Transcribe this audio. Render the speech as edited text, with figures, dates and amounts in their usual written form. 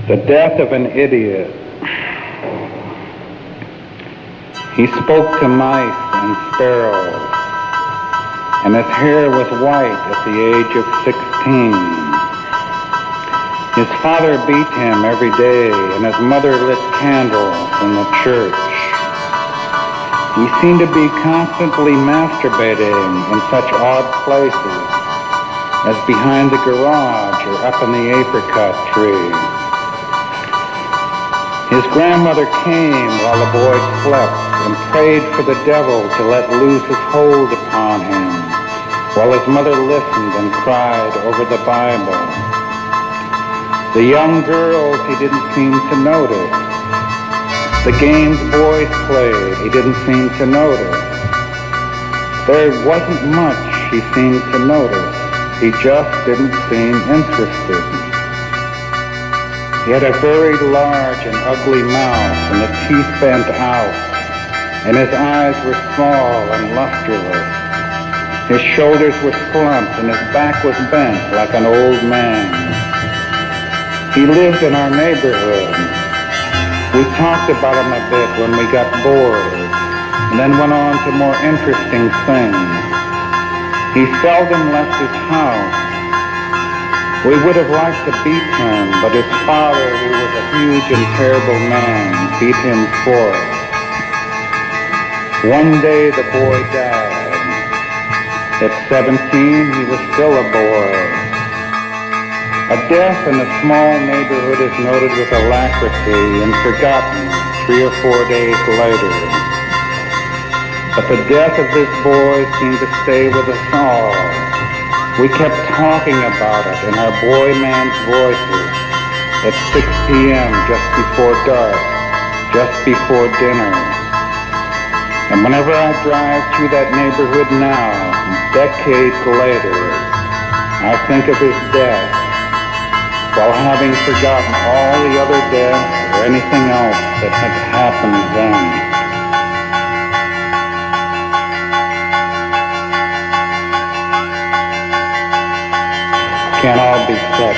The death of an idiot. He spoke to mice and sparrows, and his hair was white at the age of 16. His father beat him every day, and his mother lit candles in the church. He seemed to be constantly masturbating in such odd places as behind the garage or up in the apricot tree. His grandmother came while the boy slept and prayed for the devil to let loose his hold upon him, while his mother listened and cried over the Bible. The young girls he didn't seem to notice. The games boys played he didn't seem to notice. There wasn't much he seemed to notice. He just didn't seem interested. He had a very large and ugly mouth, and the teeth bent out, and his eyes were small and lusterless. His shoulders were slumped, and his back was bent like an old man. He lived in our neighborhood. We talked about him a bit when we got bored, and then went on to more interesting things. He seldom left his house. We would have liked to beat him, but his father, who was a huge and terrible man, beat him for it. One day the boy died. At 17, he was still a boy. A death in a small neighborhood is noted with alacrity and forgotten 3 or 4 days later. But the death of this boy seemed to stay with us all. We kept talking about it in our boy man's voices at 6 p.m. just before dark, just before dinner. And whenever I drive through that neighborhood now, decades later, I think of his death while having forgotten all the other deaths or anything else that had happened then. Can't all be said.